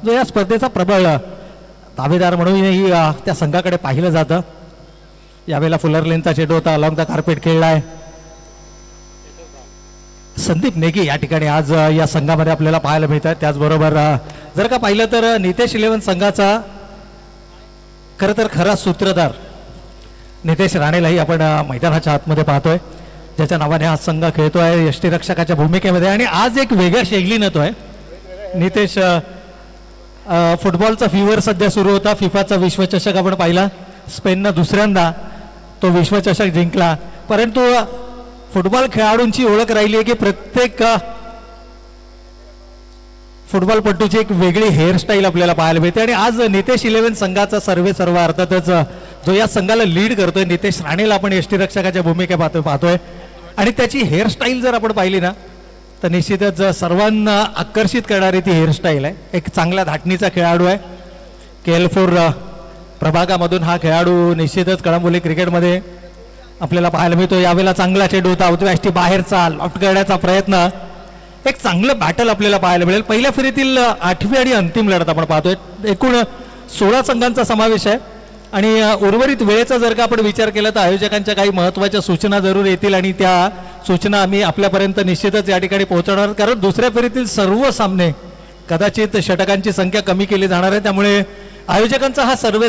जो या स्पर्धेचा प्रबळ दावेदार म्हणूनही त्या संघाकडे पाहिलं जातं. यावेळेला फुलर लेनचा चेंडू होता, अलॉंग द कार्पेट खेळलाय. संदीप नेगी या ठिकाणी आज या संघामध्ये आपल्याला पाहायला मिळतात. त्याचबरोबर जर का पाहिलं तर नितेश 11 संघाचा खरं तर खरा सूत्रधार नितेश राणेलाही आपण मैदानाच्या आतमध्ये पाहतोय, ज्याच्या नावाने हा संघ खेळतोय यष्टीरक्षकाच्या भूमिकेमध्ये. आणि आज एक वेगळ्या शैलीनं तो आहे नितेश. फुटबॉलचा फीवर सध्या सुरू होता. फिफाचा विश्वचषक आपण पाहिला, स्पेननं दुसऱ्यांदा तो विश्वचषक जिंकला. परंतु फुटबॉल खेळाडूंची ओळख राहिली आहे की प्रत्येक फुटबॉलपटूची एक वेगळी हेअरस्टाईल आपल्याला पाहायला मिळते. आणि आज नितेश 11 संघाचा सर्व अर्थातच जो या संघाला लीड करतोय नितेश राणेला आपण यष्टीरक्षकाच्या भूमिका पाहतोय. आणि त्याची हेअरस्टाईल जर आपण पाहिली ना तर निश्चितच सर्वांना आकर्षित करणारी ती हेअरस्टाईल आहे. एक चांगला धाटणीचा खेळाडू आहे. KL4 प्रभागामधून हा खेळाडू निश्चितच कळंबोली क्रिकेटमध्ये आपल्याला पाहायला मिळतो. यावेळेला चांगला चेंडू होता, उजव्याष्टी बाहेरचा लॉफ्ट करण्याचा प्रयत्न. एक चांगलं बॅटल आपल्याला पाहायला मिळेल. पहिल्या फेरीतील 8वी आणि अंतिम लढत आपण पाहतोय. एकूण 16 संघांचा समावेश आहे. आणि उर्वरित वेळेचा जर का आपण विचार केला तर आयोजकांच्या काही महत्त्वाच्या सूचना जरूर येतील आणि त्या सूचना आम्ही आपल्यापर्यंत निश्चितच या ठिकाणी पोहोचवणार. कारण दुसऱ्या फेरीतील सर्व सामने कदाचित षटकांची संख्या कमी केली जाणार आहे. त्यामुळे आयोजकांचा हा सर्व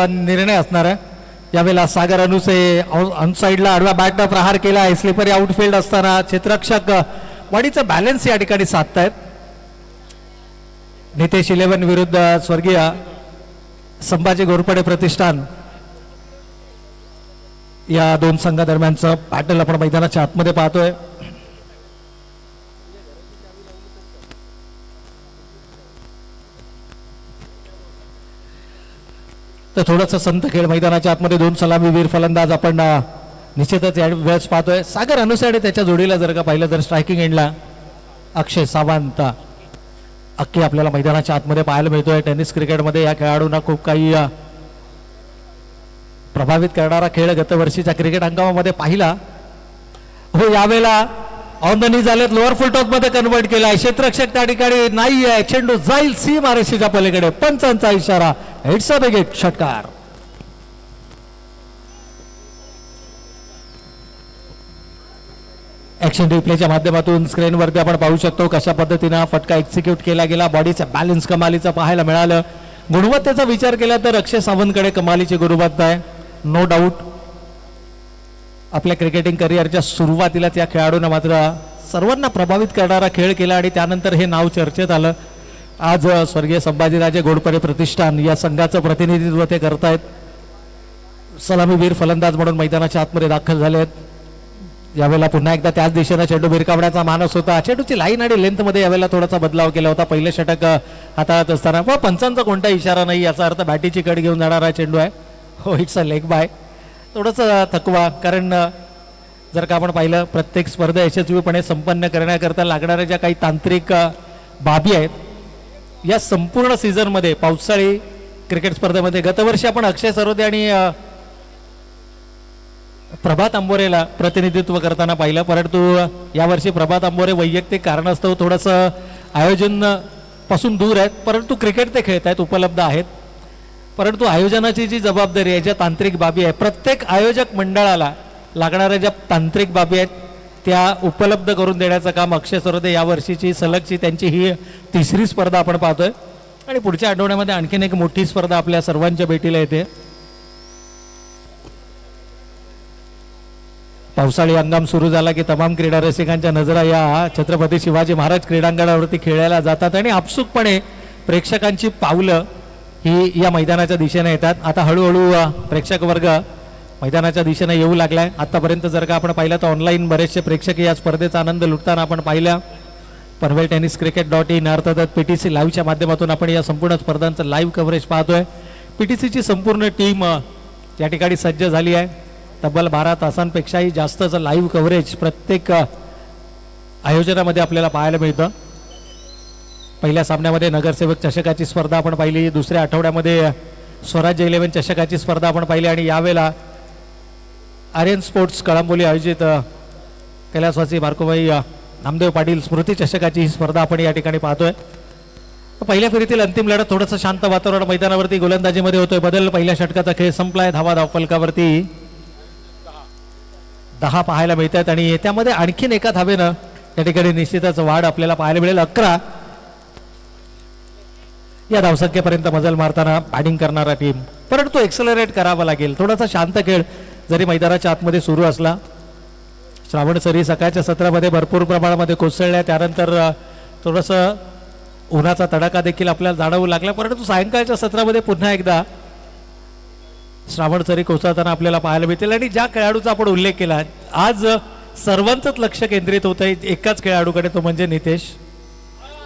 निर्णय असणार आहे. यावेळेला सागर अनुसे ऑनसाईडला आडव्या बॅटनं प्रहार केला आहे. स्लिपरी आउटफील्ड असताना क्षेत्ररक्षक बॉडीचा बॅलन्स या ठिकाणी साधतायत. नितेश 11 विरुद्ध स्वर्गीय संभाजी घोरपडे प्रतिष्ठान या दोन संघादरम्यानचं बॅटल आपण मैदानाच्या आतमध्ये पाहतोय. तर थोडंसं संत खेळ मैदानाच्या आतमध्ये दोन सलामीवीर फलंदाज आपण निश्चितच या वेळेस पाहतोय. सागर अनुसे आणि त्याच्या जोडीला जर का पाहिलं तर स्ट्रायकिंग एंडला अक्षय सावंत अख्खी आपल्याला मैदानाच्या आतमध्ये पाहायला मिळतोय. टेनिस क्रिकेटमध्ये या खेळाडूंना खूप काही प्रभावित करणारा खेळ गतवर्षीच्या क्रिकेट हंगामामध्ये पाहिला. हो, यावेळेला ऑन द नी झालेत, लोअर फुल टॉक मध्ये कन्वर्ट केलाय. क्षेत्ररक्षक त्या ठिकाणी नाही आहे. चेंडू जाईल सीमारेषेच्या पलीकडे. पंचांचा इशारा, इट्स अ बिग हिट, षटकार. ऍक्शन रिप्लेच्या माध्यमातून स्क्रीनवरती आपण पाहू शकतो कशा पद्धतीने फटका एक्झिक्यूट केला गेला. बॉडीचा बॅलन्स कमालीचं पाहायला मिळालं. गुणवत्तेचा विचार केला तर अक्षय सावंतकडे कमालीची गुणवत्ता आहे, नो डाऊट. आपल्या क्रिकेटिंग करिअरच्या सुरुवातीलाच या खेळाडूंना मात्र सर्वांना प्रभावित करणारा खेळ केला आणि त्यानंतर हे नाव चर्चेत आलं. आज स्वर्गीय संभाजीराजे घोरपडे प्रतिष्ठान या संघाचं प्रतिनिधित्व ते करतायत. सलामीवीर फलंदाज म्हणून मैदानाच्या आतमध्ये दाखल झाले आहेत. यावेळेला पुन्हा एकदा त्याच दिशेने चेंडू भिरकावण्याचा मानस होता. चेंडूची लाईन आणि लेंथ मध्ये यावेळेला थोडासा बदलाव केला होता. पहिलं षटक हाताळत असताना पंचांचा कोणता इशारा नाही, याचा अर्थ बॅटीची कड घेऊन जाणारा चेंडू आहे. हो, इट्स अ लेग बाय. थोडंसं थकवा, कारण जर का आपण पाहिलं प्रत्येक स्पर्धा यशस्वीपणे संपन्न करण्याकरता लागणाऱ्या ज्या काही तांत्रिक बाबी आहेत या संपूर्ण सीझनमध्ये पावसाळी क्रिकेट स्पर्धेमध्ये गतवर्षी आपण अक्षय सरोदे आणि प्रभात आंबोरेला प्रतिनिधित्व करताना पाहिलं. परंतु यावर्षी प्रभात आंबोरे वैयक्तिक कारणास्तव थोडंसं आयोजन पासून दूर आहेत. परंतु क्रिकेट ते खेळत आहेत, उपलब्ध आहेत. परंतु आयोजनाची जी जबाबदारी आहे, ज्या तांत्रिक बाबी आहे, प्रत्येक आयोजक मंडळाला लागणाऱ्या ज्या तांत्रिक बाबी आहेत त्या उपलब्ध करून देण्याचं काम अक्षय सरोदे यावर्षीची सलगची त्यांची ही 3री स्पर्धा आपण पाहतोय. आणि पुढच्या आठवड्यामध्ये आणखीन एक मोठी स्पर्धा आपल्या सर्वांच्या भेटीला येते. पावसाळी हंगाम सुरू झाला की तमाम क्रीडा रसिकांच्या नजरा या छत्रपती शिवाजी महाराज क्रीडांगणावरती खेळायला जातात आणि आपसुकपणे प्रेक्षकांची पावलं ही या मैदानाच्या दिशेने येतात. आता हळूहळू प्रेक्षक वर्ग मैदानाच्या दिशेने येऊ लागलाय. आतापर्यंत जर का आपण पाहिलं तर ऑनलाईन बरेचसे प्रेक्षक या स्पर्धेचा आनंद लुटताना आपण पाहिल्या. पनवेल टेनिस क्रिकेट.in अर्थात PTC लाईव्हच्या माध्यमातून आपण या संपूर्ण स्पर्धांचं लाईव्ह कव्हरेज पाहतोय. PTCची संपूर्ण टीम या ठिकाणी सज्ज झाली आहे. तब्बल 12 तासांपेक्षाही जास्तचं लाईव्ह कव्हरेज प्रत्येक आयोजनामध्ये आपल्याला पाहायला मिळतं. पहिल्या सामन्यामध्ये नगरसेवक चषकाची स्पर्धा आपण पाहिली. दुसऱ्या आठवड्यामध्ये स्वराज्य 11 चषकाची स्पर्धा आपण पाहिली आणि यावेळेला आर्यन स्पोर्ट्स कळंबोली आयोजित कैलासवासी बारकोबाई नामदेव पाटील स्मृती चषकाची ही स्पर्धा आपण या ठिकाणी पाहतोय. पहिल्या फेरीतील अंतिम लढत थोडंसं शांत वातावरण मैदानावरती गोलंदाजीमध्ये होतोय. बदल पहिल्या षटकाचा खेळ संपलाय. धावा धावफलकावरती 10 पाहायला मिळत आहेत आणि त्यामध्ये आणखीन एका धावेनं त्या ठिकाणी निश्चितच वाढ आपल्याला पाहायला मिळेल. 11 या धावसंख्येपर्यंत मजल मारताना बॅटिंग करणारा टीम, परंतु एक्सलरेट करावा लागेल. थोडासा शांत खेळ जरी मैदानाच्या आतमध्ये सुरू असला. श्रावण सरी सकाळच्या सत्रामध्ये भरपूर प्रमाणामध्ये कोसळल्या, त्यानंतर थोडंसं उन्हाचा तडाखा देखील आपल्याला जाणवू लागला, परंतु सायंकाळच्या सत्रामध्ये पुन्हा एकदा श्रावण सरी कोसळताना आपल्याला पाहायला मिळतील. आणि ज्या खेळाडूचा आपण उल्लेख केला, आज सर्वांचंच लक्ष केंद्रित होत आहे एकाच खेळाडूकडे, तो म्हणजे नितेश.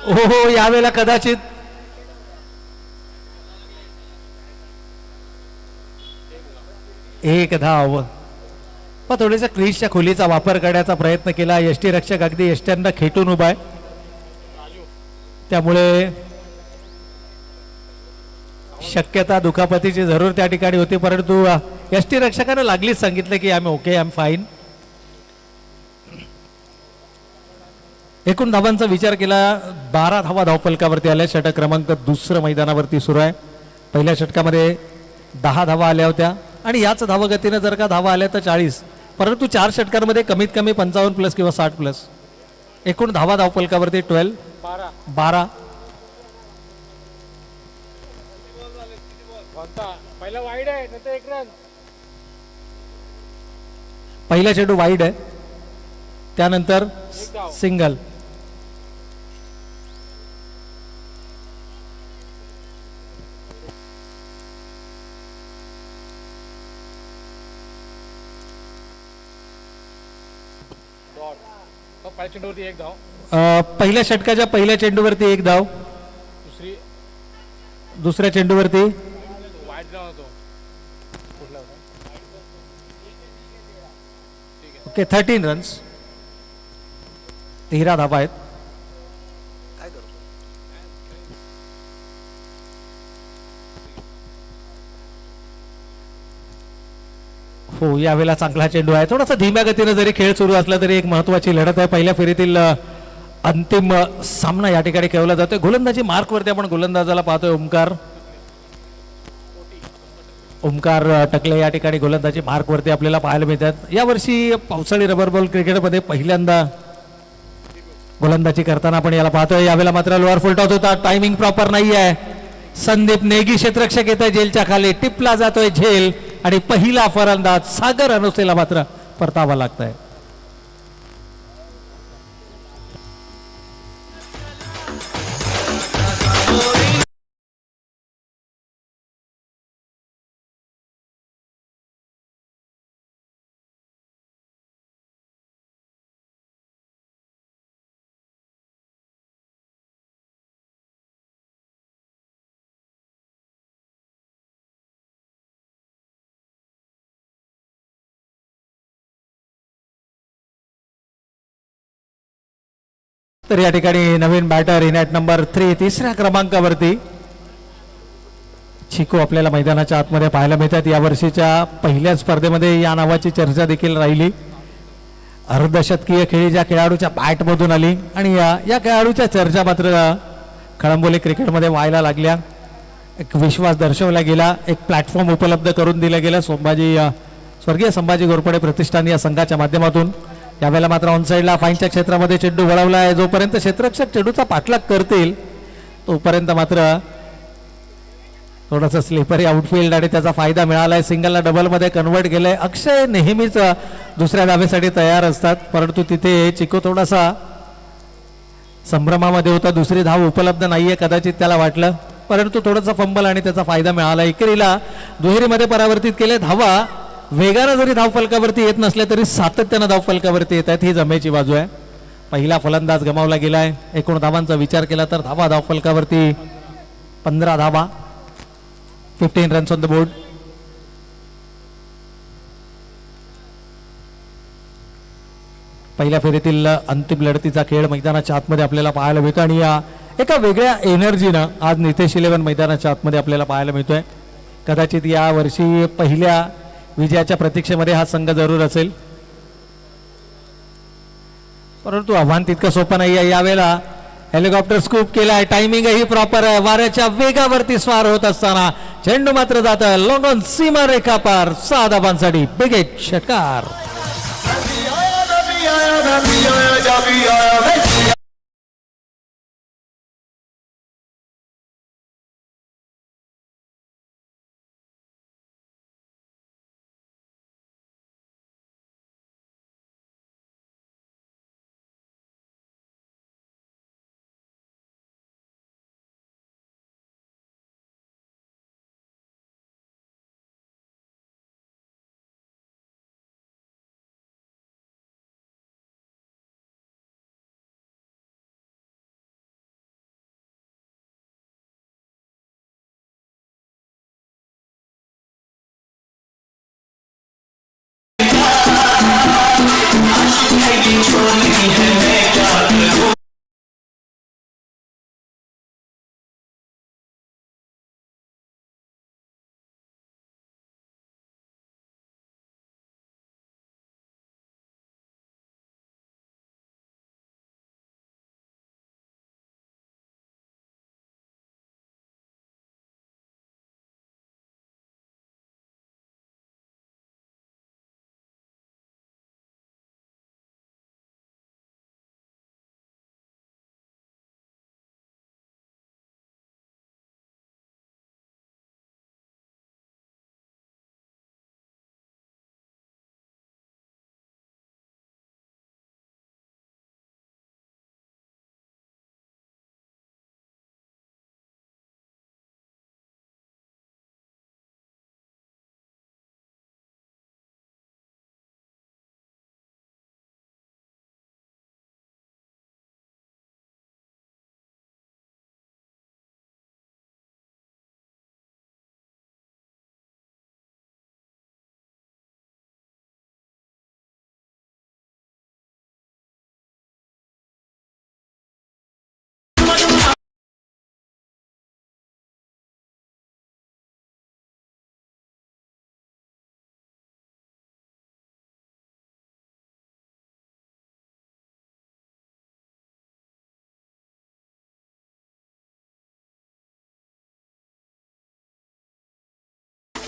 हो, यावेळेला कदाचित एक धाव, पण थोड्याशा क्रीजच्या खोलीचा वापर करण्याचा प्रयत्न केला. यष्टी रक्षक अगदी यष्ट्यांना खेटून उभा आहे, त्यामुळे शक्यता दुखापतीची जरूर त्या ठिकाणी होती, परंतु यष्टी रक्षकाने लागलीच सांगितलं की I am okay, I am fine. एकूण धावांचा विचार केला 12 धावा धावफलकावरती आल्या. षटक क्रमांक 2 मैदानावरती सुरू आहे. पहिल्या षटकामध्ये 10 धावा आल्या होत्या आणि याच धावगतीने जर का धावा आल्या तर 40, परंतु 4 षटकांमध्ये कमीत कमी 55+ किंवा 60+. एकूण धावा धावफलकावरती 12. पहिला चेंडू वाईड आहे, त्यानंतर सिंगल. पहिल्या षटकाच्या पहिल्या चेंडूवरती 1 धाव, दुसऱ्या चेंडूवरती ओके 13 रन्स, 13 धावा आहेत. हो, यावेळेला चांगला चेंडू आहे. थोडासा धीम्या गतीने जरी खेळ सुरू असला तरी एक महत्वाची लढत आहे. पहिल्या फेरीतील अंतिम सामना या ठिकाणी खेळवला जातोय. गोलंदाजी मार्कवरती आपण गोलंदाजाला पाहतोय ओमकार टकले या ठिकाणी गोलंदाजी मार्कवरती आपल्याला पाहायला मिळतात. यावर्षी पावसाळी रबर बॉल क्रिकेटमध्ये पहिल्यांदा गोलंदाजी करताना आपण याला पाहतोय. यावेळेला मात्र लोअर फुल टॉस होता, टायमिंग प्रॉपर नाही आहे. संदीप नेगी क्षेत्ररक्षक येतोय जेलच्या खाली, टिपला जातोय झेल आणि पहिला फलंदाज सागर अनुसेला मात्र परतावा लागतंय. तर या ठिकाणी नवीन बॅटर इन ॲट नंबर 3 तिसऱ्या क्रमांकावरती चिकू आपल्याला मैदानाच्या आतमध्ये पाहायला मिळतात. या वर्षीच्या पहिल्या स्पर्धेमध्ये या नावाची चर्चा देखील राहिली. अर्धशतकीय खेळी ज्या खेळाडूच्या बॅटमधून आली आणि या खेळाडूच्या चर्चा मात्र कळंबोली क्रिकेटमध्ये व्हायला लागल्या. एक विश्वास दर्शवला गेला, एक प्लॅटफॉर्म उपलब्ध करून दिलं गेलं स्वर्गीय संभाजी घोरपडे प्रतिष्ठान या संघाच्या माध्यमातून. यावेळेला मात्र ऑनसाईडला फाईनच्या क्षेत्रामध्ये चेंडू वळवला आहे. जोपर्यंत क्षेत्ररक्षक चेंडूचा पाठलाग करतील तोपर्यंत मात्र थोडासा स्लिपरी आउटफील्ड आणि त्याचा फायदा मिळाला आहे. सिंगलला डबलमध्ये कन्वर्ट केलंय. अक्षय नेहमीच दुसऱ्या धावेसाठी तयार असतात, परंतु तिथे चिको थोडासा संभ्रमामध्ये होता. दुसरी धाव उपलब्ध नाहीये कदाचित त्याला वाटलं, परंतु थोडासा फंबल आणि त्याचा फायदा मिळाला. एकेरीला दुहेरीमध्ये परावर्तित केले. धावा वेगानं जरी धावफलकावरती येत नसले तरी सातत्यानं धावफलकावरती येत आहेत, ही जमेची बाजू आहे. पहिला फलंदाज गमावला गेलाय. एकूण धावांचा विचार केला तर धावा धावफलकावरती 15 धावा, 15 रन्स ऑन द बोर्ड. पहिल्या फेरीतील अंतिम लढतीचा खेळ मैदानाच्या आतमध्ये आपल्याला पाहायला मिळतो आणि या एका वेगळ्या एनर्जीनं आज नितेश 11 मैदानाच्या आतमध्ये आपल्याला पाहायला मिळतोय. कदाचित या वर्षी पहिल्या विजयाच्या प्रतीक्षेमध्ये हा संघ जरूर असेल, परंतु आव्हान तितकं सोपं नाही आहे. यावेळेला हेलिकॉप्टर स्कूप केलाय, टायमिंग ही प्रॉपर आहे, वाऱ्याच्या वेगावरती स्वार होत असताना चेंडू मात्र जात लॉंग ऑन सीमा रेखा पार, 6 धावांसाठी बिग हिट षटकार.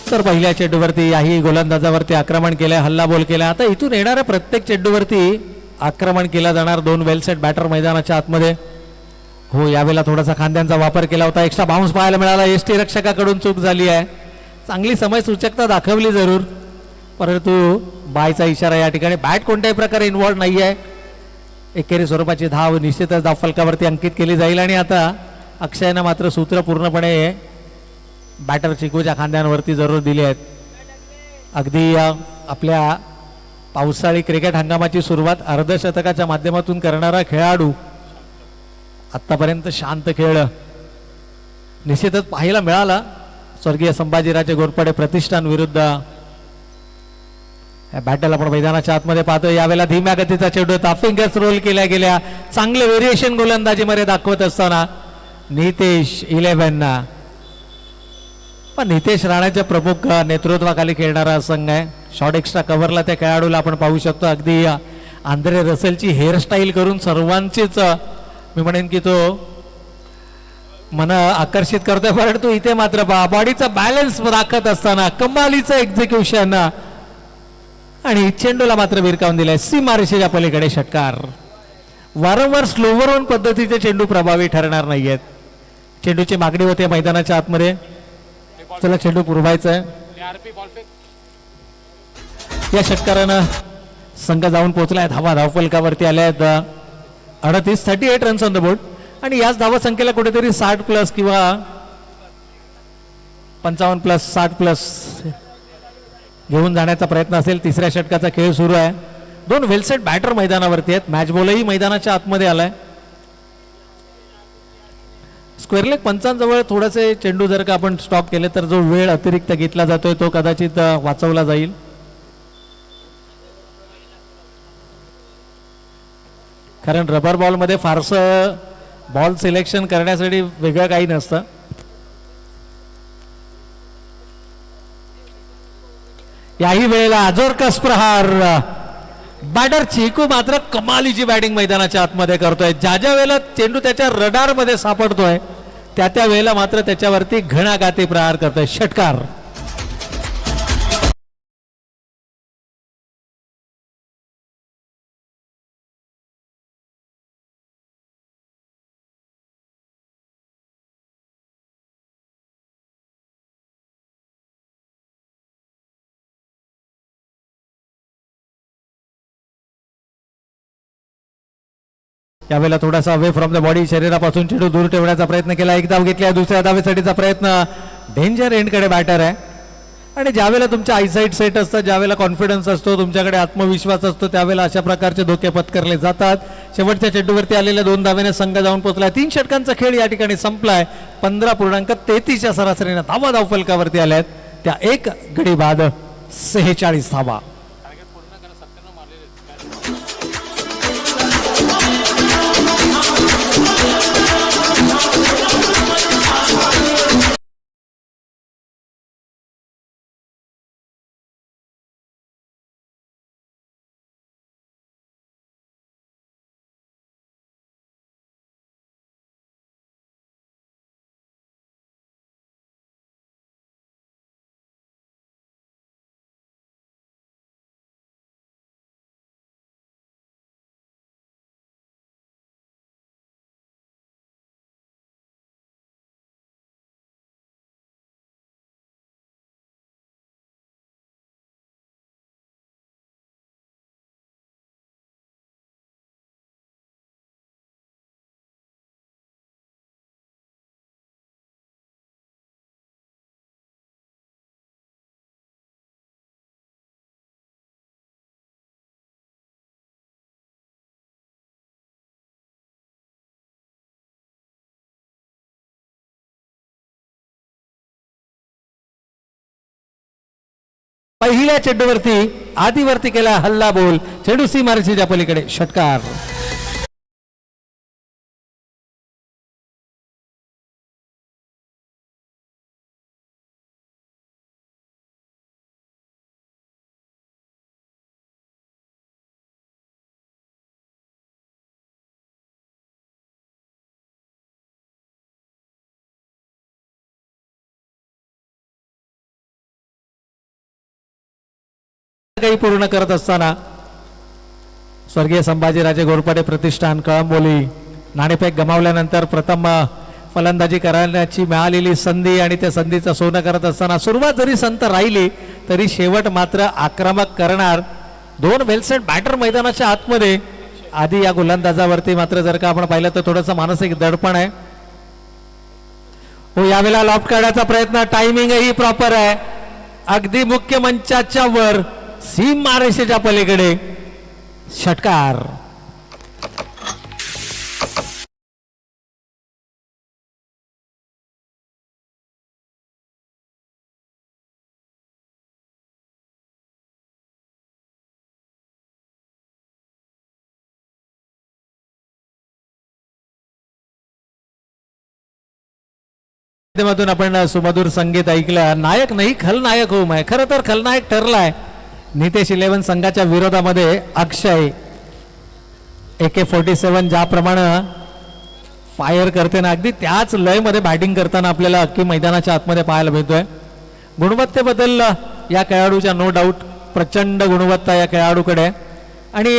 तर पहिल्या चेंडूवरती याही गोलंदाजावरती आक्रमण केलंय, हल्ला बोल केलाय. आता इथून येणाऱ्या प्रत्येक चेंडूवरती आक्रमण केला जाणार. 2 वेल सेट बॅटर मैदानाच्या आतमध्ये. हो, यावेळेला थोडासा खांद्यांचा वापर केला होता. एक्स्ट्रा बाउन्स पाहायला मिळाला. एसटी रक्षकाकडून चूक झाली आहे. चांगली समय सूचकता दाखवली जरूर, परंतु बायचा इशारा या ठिकाणी. बॅट कोणत्याही प्रकारे इन्व्हॉल्व नाही आहे. एकेरी स्वरूपाची धाव निश्चितच धाव फलकावरती अंकित केली जाईल. आणि आता अक्षयनं मात्र सूत्र पूर्णपणे बॅटर चिकूच्या खांद्यांवरती जरूर दिली आहेत. अगदी आपल्या पावसाळी क्रिकेट हंगामाची सुरुवात अर्धशतकाच्या माध्यमातून करणारा खेळाडू आतापर्यंत शांत खेळ निश्चितच पाहायला मिळाला. स्वर्गीय संभाजीराजे घोरपडे प्रतिष्ठान विरुद्ध बॅटल आपण मैदानाच्या आतमध्ये पाहतो. यावेळेला धीम्या गतीचा चेंडू फिंगर्स रोल केल्या गेल्या. चांगले व्हेरिएशन गोलंदाजीमध्ये दाखवत असताना नितेश 11. पण नितेश राणाच्या प्रमुख नेतृत्वाखाली खेळणारा संघ आहे. शॉर्ट एक्स्ट्रा कव्हरला त्या खेळाडूला आपण पाहू शकतो. अगदी आंद्रे रसेलची हेअरस्टाईल करून सर्वांचीच मी म्हणेन की तो मन आकर्षित करतोय. परंतु इथे मात्र बॉडीचा बॅलन्स राखत असताना कमालीचं एक्झिक्युशन आणि चेंडूला मात्र विरकावून दिलाय सीमा रेषेच्या पलीकडे षटकार. वारंवार स्लोवर ऑन पद्धतीचे चेंडू प्रभावी ठरणार नाहीयेत. चेंडूची मागणी होते मैदानाच्या आतमध्ये. चला चेंडू पुरवायचा आहे. या षटकारानं संघ जाऊन पोहोचलाय. धावफलकावरती आल्या आहेत 38 रन्स ऑन द बोर्ड. आणि याच धावा संख्येला कुठेतरी 60+ किंवा 55+, 60+ घेऊन जाण्याचा प्रयत्न असेल. तिसऱ्या षटकाचा खेळ सुरू आहे. 2 वेलसेट बॅटर मैदानावरती आहेत. मॅच बॉलही मैदानाच्या आतमध्ये आलाय. स्क्वेअर लेग पंचांजवळ थोडेसे चेंडू जर का आपण स्टॉप केले तर जो वेळ अतिरिक्त घेतला जातोय तो कदाचित वाचवला जाईल. कारण रबर बॉलमध्ये फारसं बॉल सिलेक्शन करण्यासाठी वेगळं काही नसतं. याही वेळेला जोरकस प्रहार बॅटर चीकू मात्र कमालीची बॅटिंग मैदानाच्या आतमध्ये करतोय. ज्या ज्या वेळेला चेंडू त्याच्या रडार मध्ये सापडतोय त्या त्या वेळेला मात्र त्याच्यावरती घणाघाती प्रहार करतोय. षटकार. त्यावेळेला थोडासा अवे फ्रॉम द बॉडी, शरीरापासून चेंडू दूर ठेवण्याचा प्रयत्न केला. एक धाव घेतली, दुसऱ्या धावेसाठीचा प्रयत्न. डेंजर एंडकडे बॅटर आहे. आणि ज्यावेळेला तुमच्या आयसाईट सेट असतं, ज्यावेळेला कॉन्फिडन्स असतो, तुमच्याकडे आत्मविश्वास असतो, त्यावेळेला अशा प्रकारचे धोके पत्करले जातात. शेवटच्या चेंडूवरती आलेल्या 2 धावेने संघ जाऊन पोहोचलाय. 3 षटकांचा खेळ या ठिकाणी संपलाय. 15.33 सरासरीने धावा धावफलकावरती आल्यात. त्या एक गडी बाद 46 धावा. पहिल्या चेंडूवरती आधीवरती केला हल्ला बोल. चेंडू सीमारेषेच्या पलीकडे. षटकार. काही पूर्ण करत असताना स्वर्गीय संभाजीराजे घोरपडे प्रतिष्ठान कळंबोली नाणेफेक गमावल्यानंतर प्रथम फलंदाजी करण्याची मिळालेली संधी आणि त्या संधीचं सोनं करत असताना सुरुवात जरी संत राहिली तरी शेवट मात्र आक्रमक करणार 2 वेलसेट बॅटर मैदानाच्या आतमध्ये. आधी या गोलंदाजावरती मात्र जर का आपण पाहिलं तर थोडंसं मानसिक दडपण आहे. हो, यावेळेला लॉफ्ट काढायचा प्रयत्न. टायमिंगही प्रॉपर आहे. अगदी मुख्य मंचाच्या वर सीमारेषेच्या पलीकडे. षटकार. माध्यमातून आपण सुमधुर संगीत ऐकलं. नायक नाही खलनायक होऊ आहे. खरं तर खलनायक ठरलाय नितेश 11 संघाच्या विरोधामध्ये अक्षय. AK-47 ज्याप्रमाणे फायर करते ना अगदी त्याच लयमध्ये बॅटिंग करताना आपल्याला अख्खी मैदानाच्या आतमध्ये पाहायला मिळतोय. गुणवत्तेबद्दल या खेळाडूच्या नो डाऊट प्रचंड गुणवत्ता या खेळाडूकडे. आणि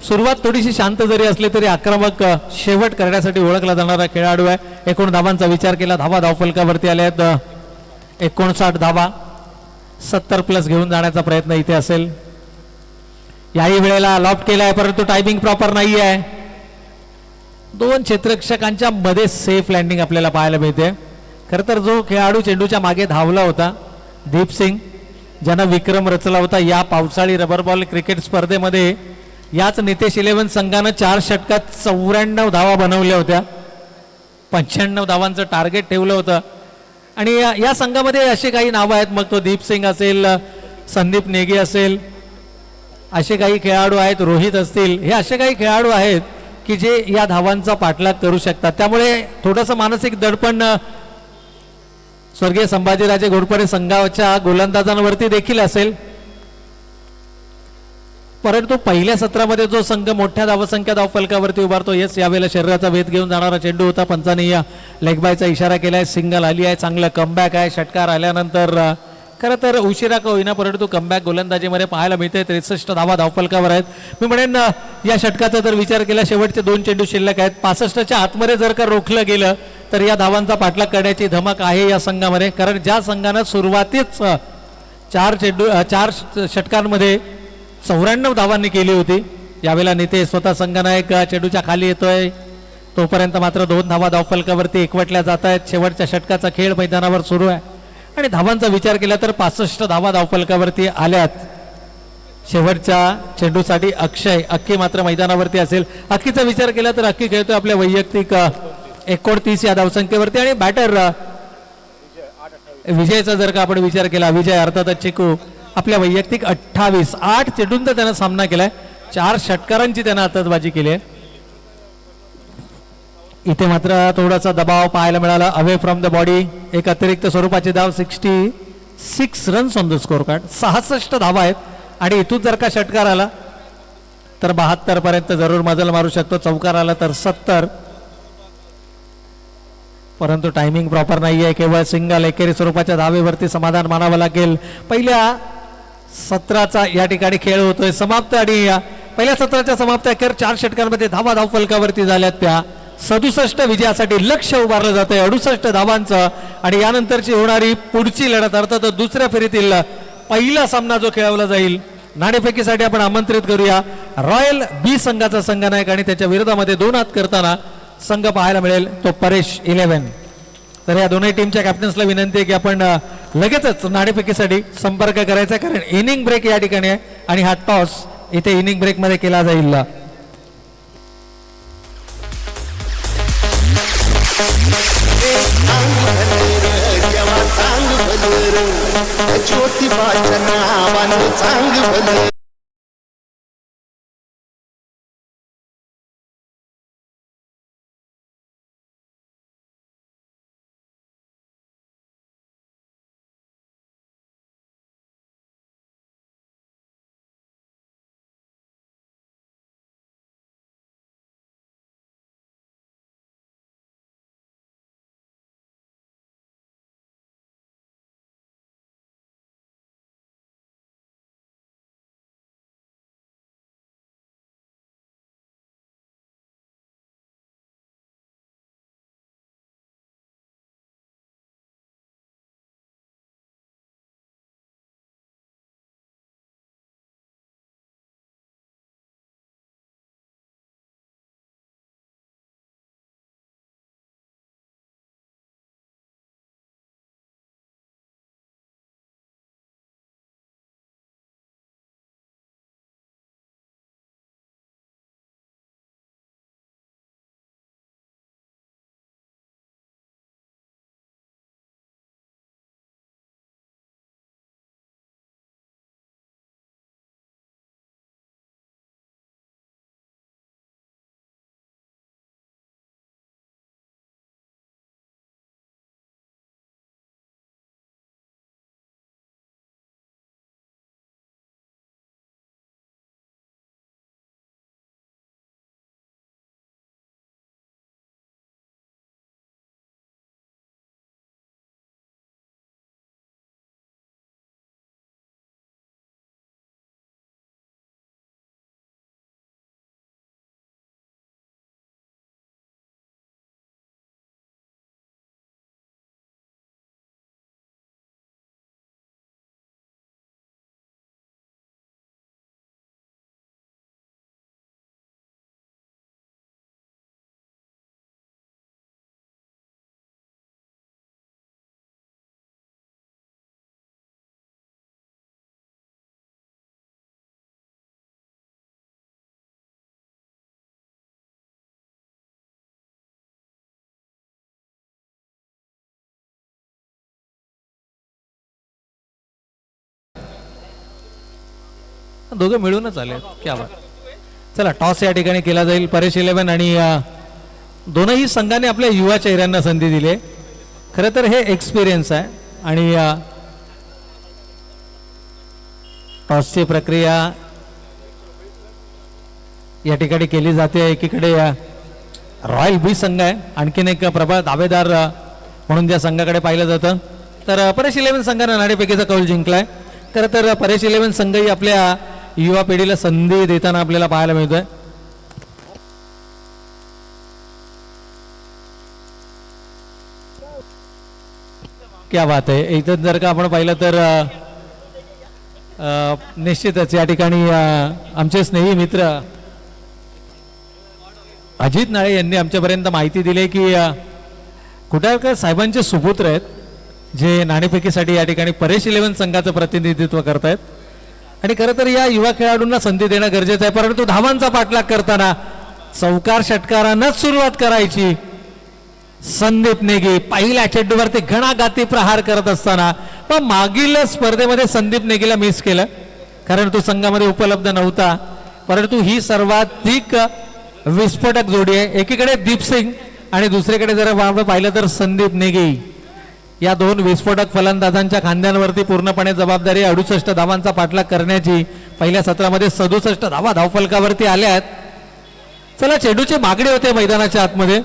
सुरुवात थोडीशी शांत जरी असली तरी आक्रमक शेवट करण्यासाठी ओळखला जाणारा खेळाडू आहे. 19 धावांचा विचार केला. धावा धावफलकावरती आल्या आहेत 59 धावा. 70+ घेऊन जाण्याचा प्रयत्न इथे असेल. याही वेळेला लॉफ्ट केलाय परंतु टायमिंग प्रॉपर नाही आहे. 2 क्षेत्ररक्षकांच्या मध्ये सेफ लँडिंग आपल्याला पाहायला मिळते. खरं तर जो खेळाडू चेंडूच्या मागे धावला होता दीप सिंग, ज्यानं विक्रम रचला होता या पावसाळी रबर बॉल क्रिकेट स्पर्धेमध्ये, याच नितेश 11 संघानं 4 षटकात 94 धावा बनवल्या होत्या. 95 धावांचं टार्गेट ठेवलं होतं. आणि या संघामध्ये असे काही नावं आहेत, मग तो दीप सिंग असेल, संदीप नेगी असेल, असे काही खेळाडू आहेत, रोहित असतील, हे असे काही खेळाडू आहेत की जे या धावांचा पाठलाग करू शकतात. त्यामुळे थोडंसं मानसिक दडपण स्वर्गीय संभाजीराजे घोरपडे संघाच्या गोलंदाजांवरती देखील असेल. परंतु पहिल्या सत्रामध्ये जो संघ मोठ्या धावसंख्या धावफलकावरती उभारतो, येस यावेळेला शरीराचा वेध घेऊन जाणारा चेंडू होता. पंचाने या लेगबायचा इशारा केलाय. सिंगल आली आहे, चांगलं कमबॅक आहे. षटकार आल्यानंतर खरं तर उशिरा का होईना परंतु कमबॅक गोलंदाजीमध्ये पाहायला मिळते. 63 धावा धावफलकावर आहेत. मी म्हणेन या षटकाचा जर विचार केला, शेवटचे 2 चेंडू शिल्लक आहेत. 65च्या आतमध्ये जर का रोखलं गेलं तर या धावांचा पाठलाग करण्याची धमक आहे या संघामध्ये. कारण ज्या संघानं सुरुवातीच 4 षटकांमध्ये 94 धावांनी केली होती, यावेळेला नितेश स्वतः संघनायक चेंडूच्या खाली येतोय. तोपर्यंत मात्र 2 धावा धावफलकावरती एकवटल्या जात आहेत. शेवटच्या षटकाचा खेळ मैदानावर सुरू आहे आणि धावांचा विचार केला तर 65 धावा धावफलकावरती आल्यात. शेवटच्या चेंडूसाठी अक्की मात्र मैदानावरती असेल. अक्कीचा विचार केला तर अक्की खेळतोय आपल्या वैयक्तिक 29 या धावसंख्येवरती आणि बॅटर विजयचा जर का आपण विचार केला, विजय अर्थातच चिकू आपल्या वैयक्तिक 28 8 चेंडूंचा त्यानं सामना केलाय. 4 षटकारांची त्यानं आतषबाजी केली आहे. इथे मात्र थोडासा दबाव पाहायला मिळाला. अवे फ्रॉम द बॉडी एक अतिरिक्त स्वरूपाची धाव. 66 runs on the score card. 66 धावा आहेत आणि इथून जर का षटकार आला तर 72 पर्यंत जरूर मजल मारू शकतो. चौकार आला तर 70, परंतु टायमिंग प्रॉपर नाही आहे. केवळ सिंगल एकेरी स्वरूपाच्या धावेवरती समाधान मानावं लागेल. पहिल्या सत्राचा या ठिकाणी खेळ होतोय समाप्त आणि पहिल्या सत्राच्या समाप्त अखेर 4 षटकांमध्ये धावा धावफलकावरती झाल्यात त्या 67 विजयासाठी लक्ष उभारलं जात आहे 68 धावांचं. आणि यानंतरची होणारी पुढची लढत अर्थात दुसऱ्या फेरीतील पहिला सामना जो खेळवला जाईल, नाणेफेकीसाठी आपण आमंत्रित करूया रॉयल बी संघाचा संघनायक आणि त्याच्या विरोधामध्ये 2 हात करताना संघ पाहायला मिळेल तो परेश 11. तर या दोन्ही टीमच्या कॅप्टन्सला विनंती आहे की आपण लगेचच नाणेफेकीसाठी संपर्क करायचा, कारण इनिंग ब्रेक या ठिकाणी आहे आणि हा टॉस इथे इनिंग ब्रेक मध्ये केला जाईल. ज्योतिबाच्या नावानं चांग भलं. दोघं मिळूनच आले. क्या बात. चला टॉस या ठिकाणी केला जाईल. परेश 11 आणि दोनही संघाने आपल्या युवा चेहऱ्यांना संधी दिली. खरं तर हे एक्सपिरियन्स आहे आणि टॉसची प्रक्रिया या ठिकाणी केली जाते. एकीकडे रॉयल बी संघ आहे, आणखीन एक प्रबळ दावेदार म्हणून ज्या संघाकडे पाहिलं जातं. तर परेश 11 संघानं नाणेफेकीचा कौल जिंकलाय. खरं तर परेश 11 संघही आपल्या युवा पिढीला संधी देताना आपल्याला पाहायला मिळतोय. क्या बात आहे. इथं जर का आपण पाहिलं तर निश्चितच या ठिकाणी आमचे स्नेही मित्र अजित नाळे यांनी आमच्यापर्यंत माहिती दिली की कुटाळकर साहेबांचे सुपुत्र आहेत, जे नाणेफेकीसाठी या ठिकाणी परेश 11 संघाचं प्रतिनिधित्व करत आहेत. आणि खरं तर या युवा खेळाडूंना संधी देणं गरजेचं आहे, परंतु धावांचा पाठलाग करताना चौकार षटकारांनाच सुरुवात करायची. संदीप नेगी पहिल्या चेंडूवरती घणाघाती प्रहार करत असताना पण मागील स्पर्धेमध्ये संदीप नेगीला मिस केलं, कारण तो संघामध्ये उपलब्ध नव्हता. परंतु ही सर्वाधिक विस्फोटक जोडी आहे. एकीकडे दीप सिंग आणि दुसरीकडे जर आपण पाहिलं तर संदीप नेगी. या दोन विस्फोटक फलंदाजांच्या खांद्यांवरती पूर्णपणे जबाबदारी 68 धावांचा पाठलाग करण्याची. पहिल्या सत्रामध्ये 67 धावा धावफलकावरती आल्या आहेत. चला, चेंडूची मागणी होते मैदानाच्या आतमध्ये.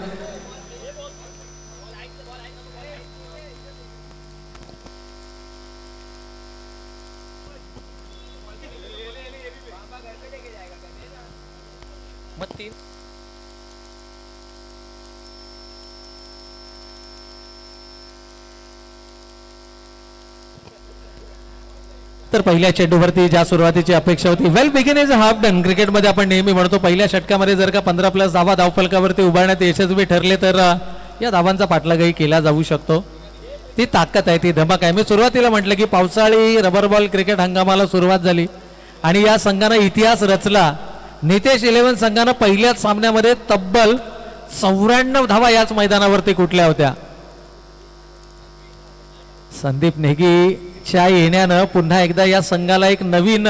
तर पहिल्या चेंडूवरती ज्या सुरुवातीची अपेक्षा होती, वेल बिगिन इज हाफ डन. क्रिकेटमध्ये आपण नेहमी म्हणतो पहिल्या षटकामध्ये जर का 15+ धावा धावफलकावरती उभारण्यात यशस्वी ठरले तर या धावांचा पाठलागही केला जाऊ शकतो. ती ताकद आहे, ती धमक आहे. मी सुरुवातीला म्हटलं की पावसाळी रबर बॉल क्रिकेट हंगामाला सुरुवात झाली आणि या संघानं इतिहास रचला. नितेश 11 संघानं पहिल्याच सामन्यामध्ये तब्बल 94 धावा याच मैदानावरती कुठल्या होत्या. संदीप नेगीच्या येण्यानं पुन्हा एकदा या संघाला एक नवीन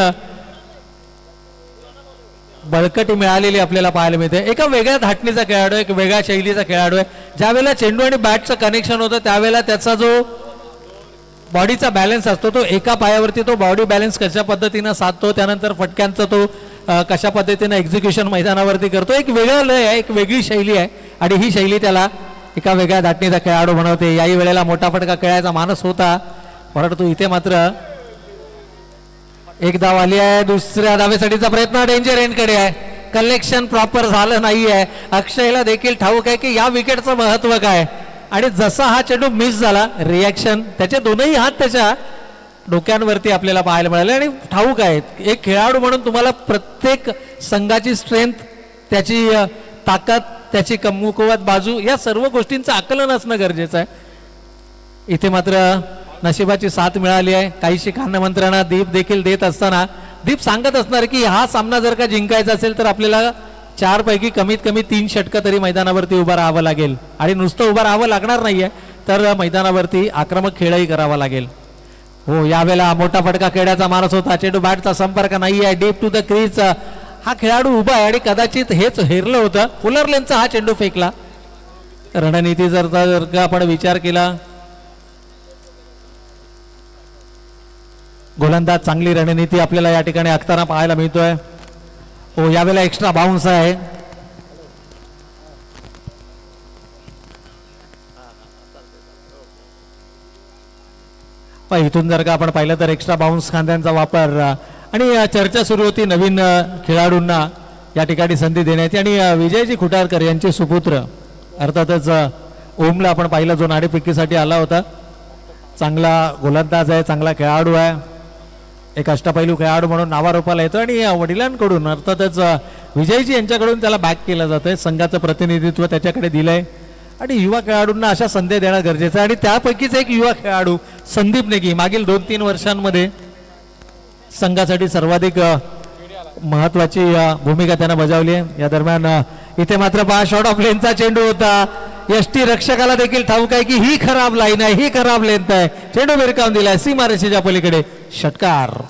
बळकटी मिळालेली आपल्याला पाहायला मिळते. एका वेगळ्या धाटणीचा खेळाडू, एक वेगळ्या शैलीचा खेळाडू आहे. ज्यावेळेला चेंडू आणि बॅटचं कनेक्शन होतं त्यावेळेला त्याचा जो बॉडीचा बॅलन्स असतो, तो एका पायावरती तो बॉडी बॅलन्स कशा पद्धतीनं साधतो, त्यानंतर फटक्यांचा तो कशा पद्धतीनं एक्झिक्युशन मैदानावरती करतो. एक वेगळं लय आहे, एक वेगळी शैली आहे आणि ही शैली त्याला एका वेगळ्या धाटणीचा खेळाडू बनवते. याही वेळेला मोठा फटका खेळायचा मानस होता, परंतु इथे मात्र एक धाव आली आहे. दुसऱ्या धावेसाठीचा प्रयत्न डेंजर एंडकडे आहे. कलेक्शन प्रॉपर झालं नाही आहे. अक्षयला देखील ठाऊक आहे की या विकेटचं महत्व काय. आणि जसा हा चेंडू मिस झाला, रिॲक्शन त्याचे दोनही हात त्याच्या डोक्यांवरती आपल्याला पाहायला मिळाले. आणि ठाऊक आहे, एक खेळाडू म्हणून तुम्हाला प्रत्येक संघाची स्ट्रेंथ, त्याची ताकद, त्याची कमकुवत बाजू, या सर्व गोष्टींचं आकलन असणं गरजेचं आहे. इथे मात्र नशिबाची साथ मिळाली आहे. काहीशी कानमंत्रणा दीप देखील देत असताना दीप सांगत असणार की हा सामना जर का जिंकायचा असेल तर आपल्याला 4 पैकी कमीत कमी 3 षटकं तरी मैदानावरती उभं राहावं लागेल. आणि नुसतं उभं राहावं लागणार नाहीये, तर मैदानावरती आक्रमक खेळही करावा लागेल. हो, यावेळेला मोठा फटका खेळायचा मानस होता. चेंडू बॅटचा संपर्क नाही आहे. डीप टू द क्रीज हा खेळाडू उभा आहे आणि कदाचित हेच हेरलं होतं. फुलर लेनचा हा चेंडू फेकला. रणनीती जर का आपण विचार केला, गोलंदाज चांगली रणनीती आपल्याला या ठिकाणी आखताना पाहायला मिळतोय. हो, यावेळेला एक्स्ट्रा बाउन्स आहे. इथून जर का आपण पाहिलं तर एक्स्ट्रा बाउन्स खांद्यांचा वापर आणि चर्चा सुरू होती नवीन खेळाडूंना या ठिकाणी संधी देण्याची. आणि विजयजी खुटारकर यांचे सुपुत्र अर्थातच ओमला आपण पाहिलं, जो नाणेफेकीसाठी आला होता. चांगला गोलंदाज आहे, चांगला खेळाडू आहे, एक अष्टपैलू खेळाडू म्हणून नावारूपाला येतो. आणि वडिलांकडून अर्थातच विजयजी यांच्याकडून त्याला बॅक केलं जातंय. संघाचं प्रतिनिधित्व त्याच्याकडे दिलंय आणि युवा खेळाडूंना अशा संधी देणं गरजेचं आहे. आणि त्यापैकीच एक युवा खेळाडू संदीप नेगी मागील 2-3 वर्षांमध्ये संघासाठी सर्वाधिक महत्वाची भूमिका त्यानं बजावली आहे. या दरम्यान इथे मात्र पहा, शॉर्ट ऑफ लेनचा चेंडू होता. यष्टी रक्षकाला देखील ठाऊक आहे की ही खराब लाईन आहे, ही खराब लेंथ आहे. चेंडू भिरकावून दिलाय सीमारेषेच्या पलीकडे. षटकार.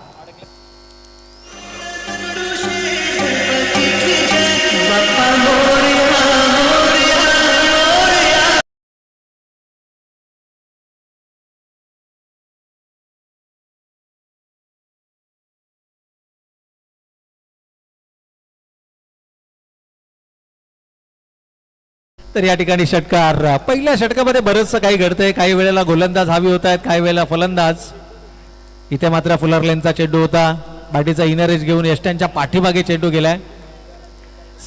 तर या ठिकाणी षटकार. पहिल्या षटकामध्ये बरंचसं काही घडतंय. काही वेळेला गोलंदाज हवी होत आहेत, काही वेळेला फलंदाज. इथे मात्र फुलरलेनचा चेंडू होता. बाटीचा इनर एज घेऊन यष्ट्यांच्या पाठीमागे चेंडू गेलाय.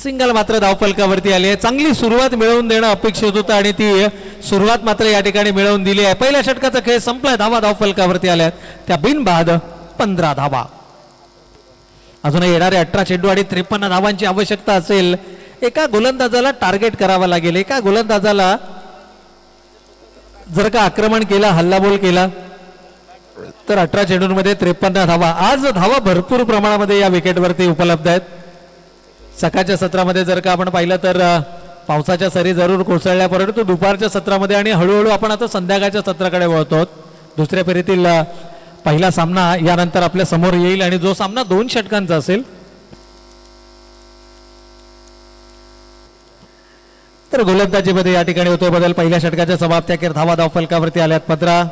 सिंगल मात्र धावफलकावरती आली आहे. चांगली सुरुवात मिळवून देणं अपेक्षित होतं आणि ती सुरुवात मात्र या ठिकाणी मिळवून दिली आहे. पहिल्या षटकाचा खेळ संपलाय. धावा धावफलकावरती आल्यात त्या बिनबाद 15 धावा. अजूनही येणारे 18 चेंडू आणि 53 धावांची आवश्यकता असेल. एका गोलंदाजाला टार्गेट करावं लागेल. एका गोलंदाजाला जर का आक्रमण केला, हल्लाबोल केला तर 18 चेंडूंमध्ये 53 धावा. आज धावा भरपूर प्रमाणामध्ये या विकेटवरती उपलब्ध आहेत. सकाळच्या सत्रामध्ये जर का आपण पाहिलं तर पावसाच्या सरी जरूर कोसळल्या, परंतु दुपारच्या सत्रामध्ये आणि हळूहळू आपण आता संध्याकाळच्या सत्राकडे वळतो. दुसऱ्या फेरीतील पहिला सामना यानंतर आपल्या समोर येईल आणि जो सामना 2 षटकांचा असेल. तर गोलंदाजीमध्ये या ठिकाणी होतो बदल. पहिल्या षटकाच्या समाप्त्याखेर धावा धावफलकावरती आल्यात 15.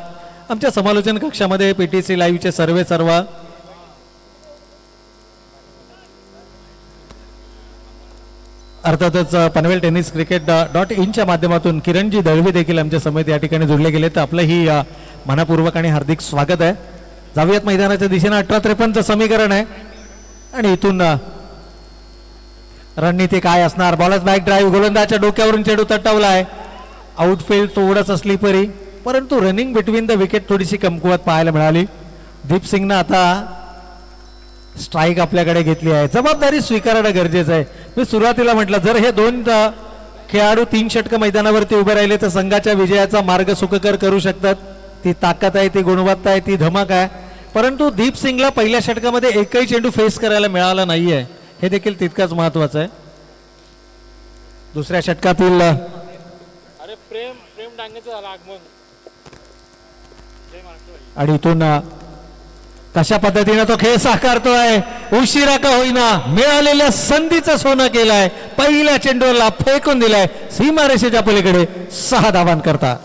आमच्या समालोचन कक्षामध्ये पीटीसी लाईव्हचे सर्व अर्थातच पनवेल टेनिस क्रिकेट.in माध्यमातून किरणजी दळवी देखील आमच्या समेत या ठिकाणी जोडले गेले. तर आपलंही मनापूर्वक आणि हार्दिक स्वागत आहे. जाऊयात मैदानाच्या दिशेनं. 18-53 समीकरण आहे आणि इथून रणनीती काय असणार. बॉलच बॅक ड्राईव्ह. गोलंदाजच्या डोक्यावरून चेंडू तटवलाय. आउटफील्ड थोडंच स्लिपरी, परंतु रनिंग बिटवीन द विकेट थोडीशी कमकुवत पाहायला मिळाली. दीप सिंगनं आता स्ट्राईक आपल्याकडे घेतली आहे. जबाबदारी स्वीकारणं गरजेचं आहे. मी सुरुवातीला म्हटलं, जर हे 2 खेळाडू 3 षटकं मैदानावरती उभे राहिले तर संघाच्या विजयाचा मार्ग सुखकर करू शकतात. ती ताकद आहे, ती गुणवत्ता आहे, ती धमक आहे. परंतु दीप सिंगला पहिल्या षटकामध्ये एकही चेंडू फेस करायला मिळाला नाहीये, हे देखील तितकंच महत्वाचं आहे. दुसऱ्या षटकातील आणि इथून कशा पद्धतीने तो खेळ साकारतोय. उशिरा का होईना मिळालेल्या संधीचं सोनं केलंय. पहिल्या चेंडूला फेकून दिलाय सीमारेषेच्या पलीकडे 6 धावांकरता.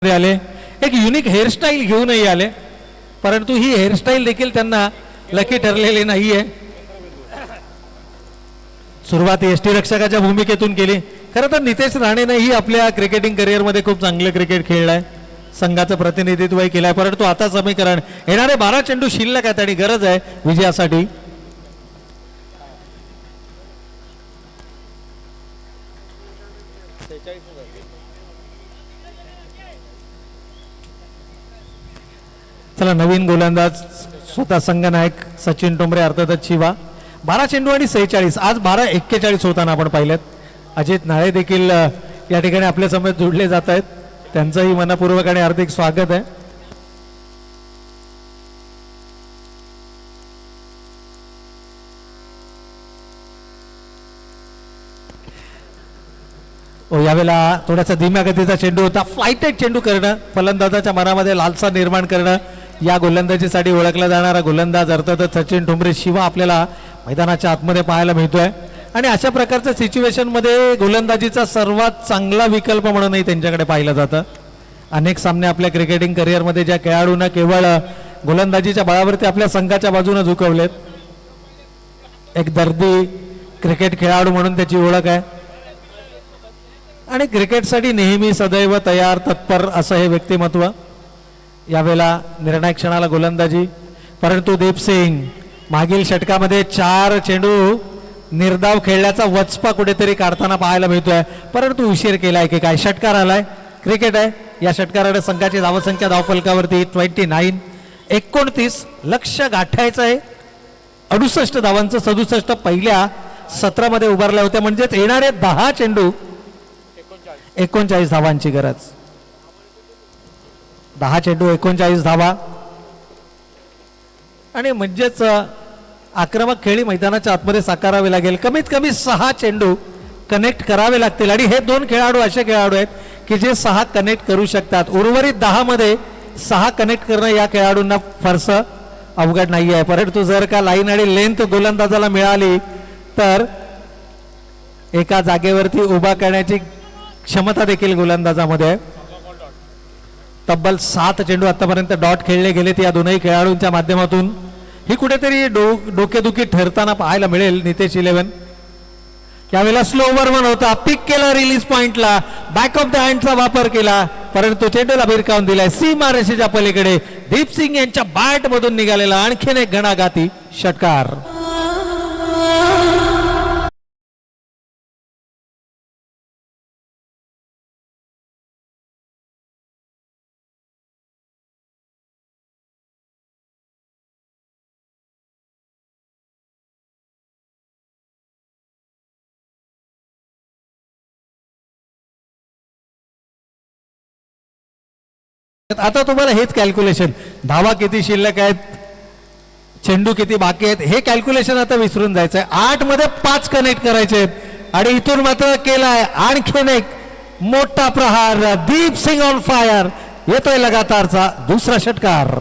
आले एक युनिक हेअरस्टाईल घेऊनही आले, परंतु ही हेअरस्टाईल देखील त्यांना लकी ठरलेली नाहीये. सुरुवात एसटी रक्षकाच्या भूमिकेतून केली. खरं तर नितेश राणेनेही आपल्या क्रिकेटिंग करिअरमध्ये खूप चांगले क्रिकेट खेळलाय, संघाचं प्रतिनिधित्वही केलंय, परंतु आता समीकरण येणारे 12 चेंडू शिल्लक आहेत आणि गरज आहे विजयासाठी. चला नवीन गोलंदाज स्वतः संघनायक सचिन टोंबरे अर्थातच शिवा. 12 चेंडू आणि 46. आज 12:41 होताना आपण पाहिलेत. अजित नाळे देखील या ठिकाणी आपल्या समेत जोडले जात आहेत. त्यांचंही मनपूर्वक आणि हार्दिक स्वागत आहे. यावेळेला थोडासा धीम्या गतीचा चेंडू होता. फ्लाइटेड चेंडू करणं, फलंदाजाच्या मनामध्ये लालसा निर्माण करणं, या गोलंदाजीसाठी ओळखला जाणारा गोलंदाज अर्थातच सचिन ठोंबरे शिवा आपल्याला मैदानाच्या आतमध्ये पाहायला मिळतोय. आणि अशा प्रकारच्या सिच्युएशन मध्ये गोलंदाजीचा सर्वात चांगला विकल्प म्हणूनही त्यांच्याकडे पाहिलं जातं. अनेक सामने आपल्या क्रिकेटिंग करिअरमध्ये ज्या खेळाडूंना केवळ गोलंदाजीच्या बळावरती आपल्या संघाच्या बाजूने झुकवलेत. एक दर्दी क्रिकेट खेळाडू म्हणून त्याची ओळख आहे आणि क्रिकेटसाठी नेहमी सदैव तयार तत्पर असं हे व्यक्तिमत्व. यावेळेला निर्णायक क्षणाला गोलंदाजी, परंतु दीपसिंग मागील षटकामध्ये 4 चेंडू निर्धाव खेळण्याचा वचपा कुठेतरी काढताना पाहायला मिळतोय. परंतु उशीर केलाय की काय, षटकार आलाय. क्रिकेट आहे. या षटकाराने संघाची धावसंख्या धावफलकावरती 29. 29 लक्ष्य गाठायचं आहे. 68 धावांचं 67 पहिल्या सत्रामध्ये उभारल्या होत्या. म्हणजेच येणारे 10 चेंडू 39 धावांची गरज. 10 चेंडू 39 धावा आणि म्हणजेच आक्रमक खेळी मैदानाच्या आतमध्ये साकारावे लागेल. कमीत कमी 6 चेंडू कनेक्ट करावे लागतील आणि हे 2 खेळाडू असे खेळाडू आहेत की जे 6 कनेक्ट करू शकतात. उर्वरित 10 मध्ये 6 कनेक्ट करणं या खेळाडूंना फारसं अवघड नाही आहे. परंतु जर का लाईन आणि लेंथ गोलंदाजाला मिळाली तर एका जागेवरती उभा करण्याची क्षमता देखील गोलंदाजामध्ये आहे. तब्बल 7 चेंडू आतापर्यंत डॉट खेळले गेलेत या दोनही खेळाडूंच्या माध्यमातून. ही कुठेतरी डोकेदुखी ठरताना पाहायला मिळेल. नितेश 11 यावेळेला स्लो ओव्हर होता, पिक केला रिलीज पॉइंटला, बॅक ऑफ द हँडचा वापर केला, परंतु चेंडूला भिरकावून दिलाय सीमा रेषेच्या पलीकडे. दीपसिंग यांच्या बॅट मधून निघालेला आणखीन एक घणाघाती षटकार. आता तुम्हाला हेच कॅल्क्युलेशन, धावा किती शिल्लक आहेत, चेंडू किती बाकी आहेत, हे कॅल्क्युलेशन आता विसरून जायचंय. 8 मध्ये 5 कनेक्ट करायचे आणि इथून मात्र केलाय आणखीन एक मोठा प्रहार. Deep Singh on fire. येतोय लगातारचा दुसरा षटकार.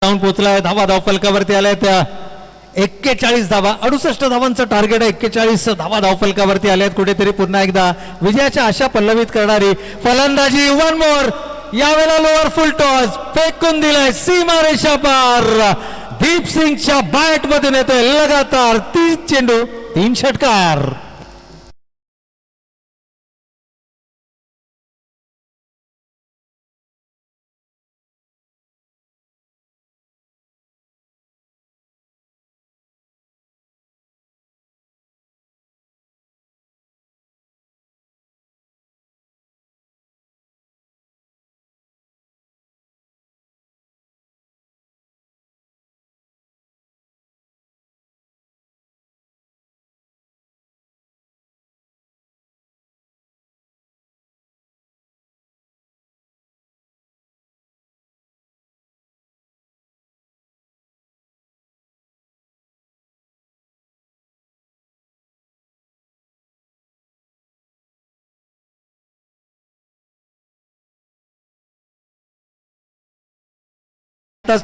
पोहोचलाय. धावा धावफलकावरती आलाय त्या 41 धावा. 68 धावांचं टार्गेट आहे. 41 धावा धावफलकावरती आल्यात. कुठेतरी पुन्हा एकदा विजयाच्या आशा पल्लवित करणारी फलंदाजी. One more. यावेळेला लोअर फुल टॉस फेकून दिलाय सीमा रेषा पार. दीपसिंगच्या बॅट मधून येतोय लगातार 30 चेंडू 3 षटकार.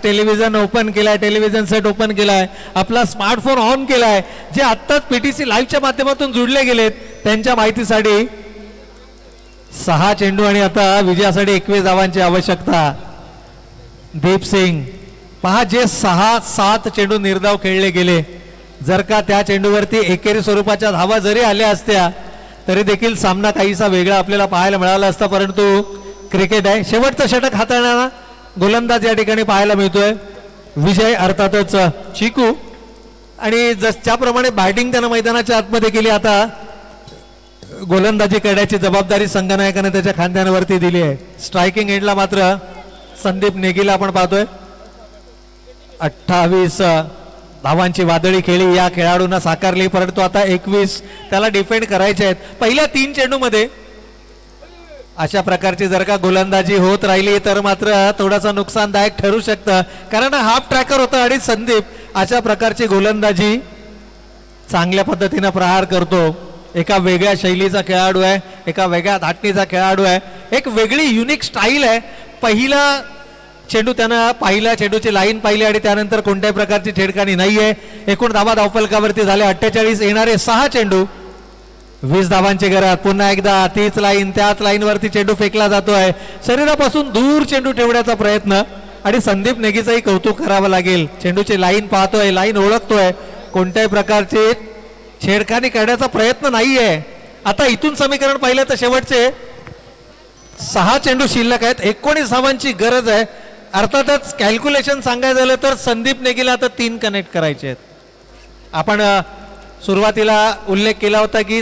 टेलिव्हिजन ओपन केलाय, टेलिव्हिजन सेट ओपन केलाय, आपला स्मार्टफोन ऑन केलाय. जे आत्ताच पीटीसी लाईव्हच्या माध्यमातून जोडले गेलेत त्यांच्या माहितीसाठी 6 चेंडू आणि आता विजयासाठी 21 धावांची आवश्यकता. दीपसिंग पहा, जे 6-7 चेंडू निर्धाव खेळले गेले जर का त्या चेंडूवरती एकेरी स्वरूपाच्या धावा जरी आल्या असत्या तरी देखील सामना काहीसा वेगळा आपल्याला पाहायला मिळाला असता, परंतु क्रिकेट आहे. शेवटचं षटक हाताळणारा गोलंदाज या ठिकाणी पाहायला मिळतोय. विजय अर्थातच चिकू. आणि ज्याप्रमाणे बॅटिंग त्यानं मैदानाच्या आतमध्ये केली, आता गोलंदाजी करण्याची जबाबदारी संघनायकाने त्याच्या खांद्यांवरती दिली आहे. स्ट्रायकिंग एंडला मात्र संदीप नेगीला आपण पाहतोय. 28 धावांची वादळी खेळी या खेळाडूंना साकारली, परंतु आता 21 त्याला डिफेंड करायचे आहेत. पहिल्या 3 चेंडूमध्ये अशा प्रकारची जर का गोलंदाजी होत राहिली तर मात्र थोडासा नुकसानदायक ठरू शकतं, कारण हाफ ट्रॅकर होता आणि संदीप अशा प्रकारची गोलंदाजी चांगल्या पद्धतीनं प्रहार करतो. एका वेगळ्या शैलीचा खेळाडू आहे, एका वेगळ्या धाटणीचा खेळाडू आहे, एक वेगळी युनिक स्टाईल आहे. पहिला चेंडू त्यानं पहिल्या चेंडूची लाईन पाहिली आणि त्यानंतर कोणत्याही प्रकारची छेडखानी नाहीये. एकूण धावा धावफलकावरती झाले 48. येणारे 6 चेंडू 20 धावांची गरज. पुन्हा एकदा तीच लाईन, त्याच लाईनवरती चेंडू फेकला जातोय. शरीरापासून दूर चेंडू ठेवण्याचा प्रयत्न आणि संदीप नेगीचंही कौतुक करावं लागेल. चेंडूची लाईन पाहतोय, लाईन ओळखतोय, कोणत्याही प्रकारची छेडखानी करण्याचा प्रयत्न नाहीये. आता इथून समीकरण पाहिलं तर शेवटचे 6 चेंडू शिल्लक आहेत. 19 धावांची गरज आहे. अर्थातच कॅल्क्युलेशन सांगायचं झालं तर संदीप नेगीला आता 3 कनेक्ट करायचे आहेत. आपण सुरुवातीला उल्लेख केला होता की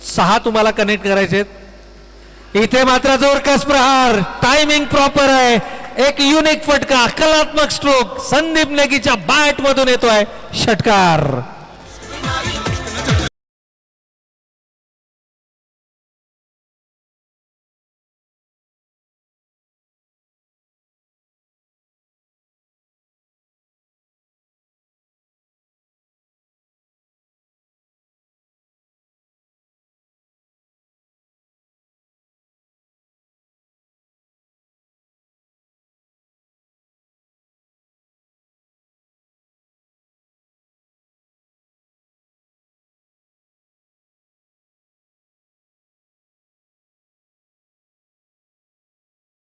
6 तुम्हाला कनेक्ट करायचे आहेत. इथे मात्र जोरकस प्रहार, टायमिंग प्रॉपर आहे. एक युनिक फटका, कलात्मक स्ट्रोक संदीप नेगीच्या बॅट मधून येतोय. षटकार.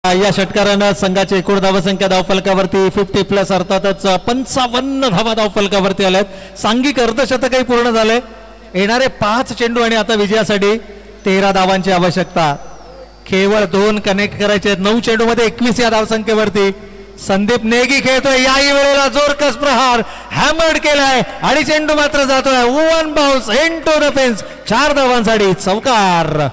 या षटकारानं संघाची एकूण धावसंख्या धावफलकावरती 50+ अर्थातच 55 धावा धावफलकावरती आल्यात. सांघिक अर्धशतकही पूर्ण झाले. येणारे 5 चेंडू आणि आता विजयासाठी 13 धावांची आवश्यकता. केवळ 2 कनेक्ट करायचे आहेत. 9 चेंडू मध्ये 21 या धावसंख्येवरती संदीप नेगी खेळतोय. याही वेळेला जोरकस प्रहार हॅमर्ड केलाय आणि चेंडू मात्र जातोय one bounce into the fence. 4 धावांसाठी चौकार.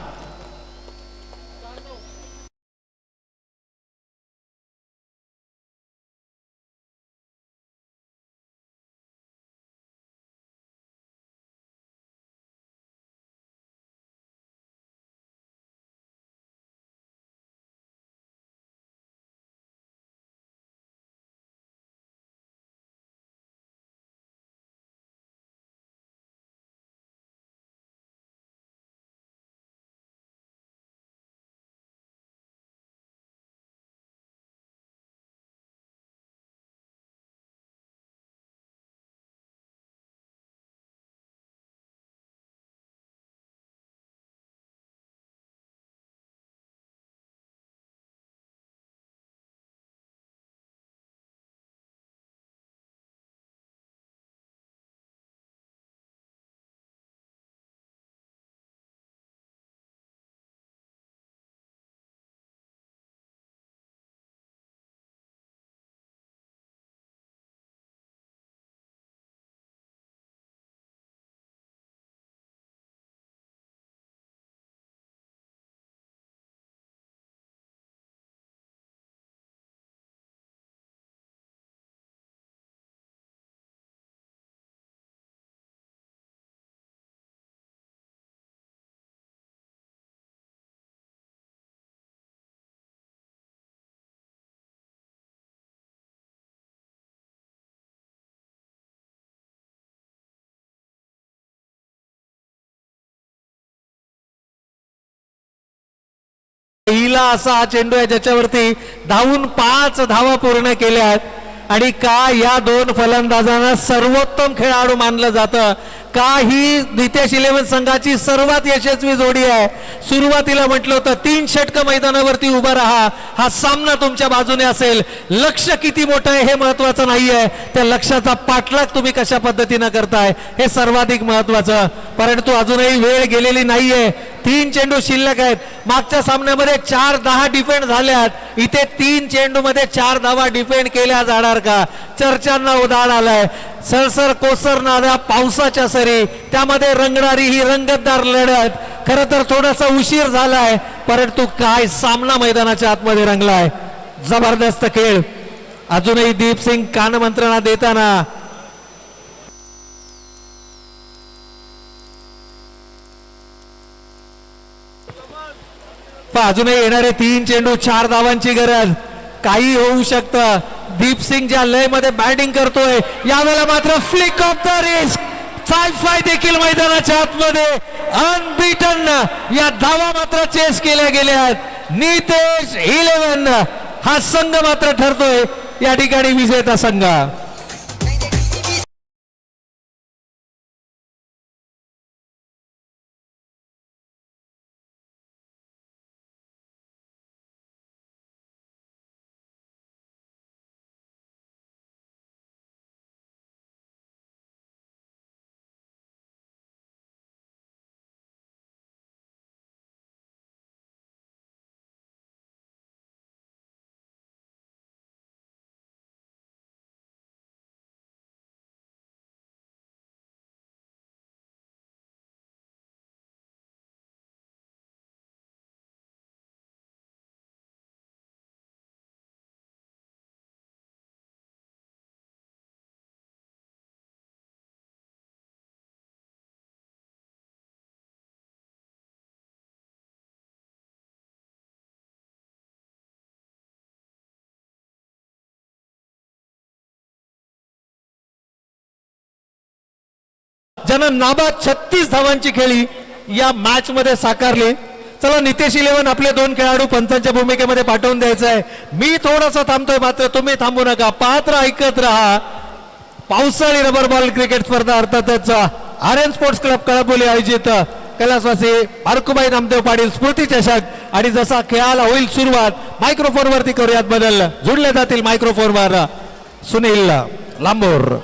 पहिला असा हा चेंडू आहे ज्याच्यावरती धावून 5 धावा पूर्ण केल्या आहेत. आणि का या दोन फलंदाजांना सर्वोत्तम खेळाडू मानलं जातं, का ही नितेश 11 संघाची सर्वात यशस्वी जोडी आहे. सुरुवातीला म्हटलं होतं 3 षटकं मैदानावरती उभा राहा, हा सामना तुमच्या बाजूने असेल. लक्ष किती मोठं आहे हे महत्वाचं नाहीये, त्या लक्ष्याचा पाठलाग तुम्ही कशा पद्धतीनं करताय हे सर्वाधिक महत्वाचं. परंतु अजूनही वेळ गेलेली नाहीये, 3 चेंडू शिल्लक आहेत. मागच्या सामन्यामध्ये 4-10 डिफेंड झाल्यात, इथे 3 चेंडूमध्ये 4 धावा डिफेंड केल्या जाणार का, चर्चांना उधाण आलाय. सरसर कोसरणाऱ्या पावसाच्या सरी, त्यामध्ये रंगणारी ही रंगतदार लढत. खरं तर थोडासा उशीर झालाय, परंतु काय सामना मैदानाच्या आतमध्ये रंगलाय. जबरदस्त खेळ. अजूनही दीपसिंग कानमंत्रणा देताना अजूनही येणारे 3 चेंडू 4 धावांची गरज. काही होऊ शकतं. दीपसिंग ज्या लय मध्ये बॅटिंग करतोय, यावेळेला मात्र फ्लिक ऑफ द रिस्क. साय देखील मैदानाच्या आतमध्ये अनबीटन या धावा मात्र चेस केल्या गेल्या आहेत. नितेश 11 हा संघ मात्र ठरतोय या ठिकाणी विजेता संघ. ज्यानं नाबाद 36 धावांची खेळी या मॅच मध्ये साकारली. चला नितेश 11 आपले 2 खेळाडू पंचांच्या भूमिकेमध्ये पाठवून द्यायचं आहे. मी थोडासा थांबतोय, मात्र तुम्ही थांबू नका, पाहत राहा, ऐकत राहा. पावसाळी रबर बॉल क्रिकेट स्पर्धा अर्थातच आर्यन स्पोर्ट्स क्लब कळंबोली आयोजित कैलासवासी बारकुबाई नामदेव पाटील स्मृती चषक. आणि जसा खेळाला होईल सुरुवात, मायक्रोफोन वरती करूयात बदल. जुडले जातील मायक्रोफोनवर सुनील लांबोर.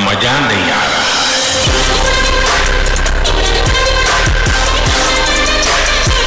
मजा नहीं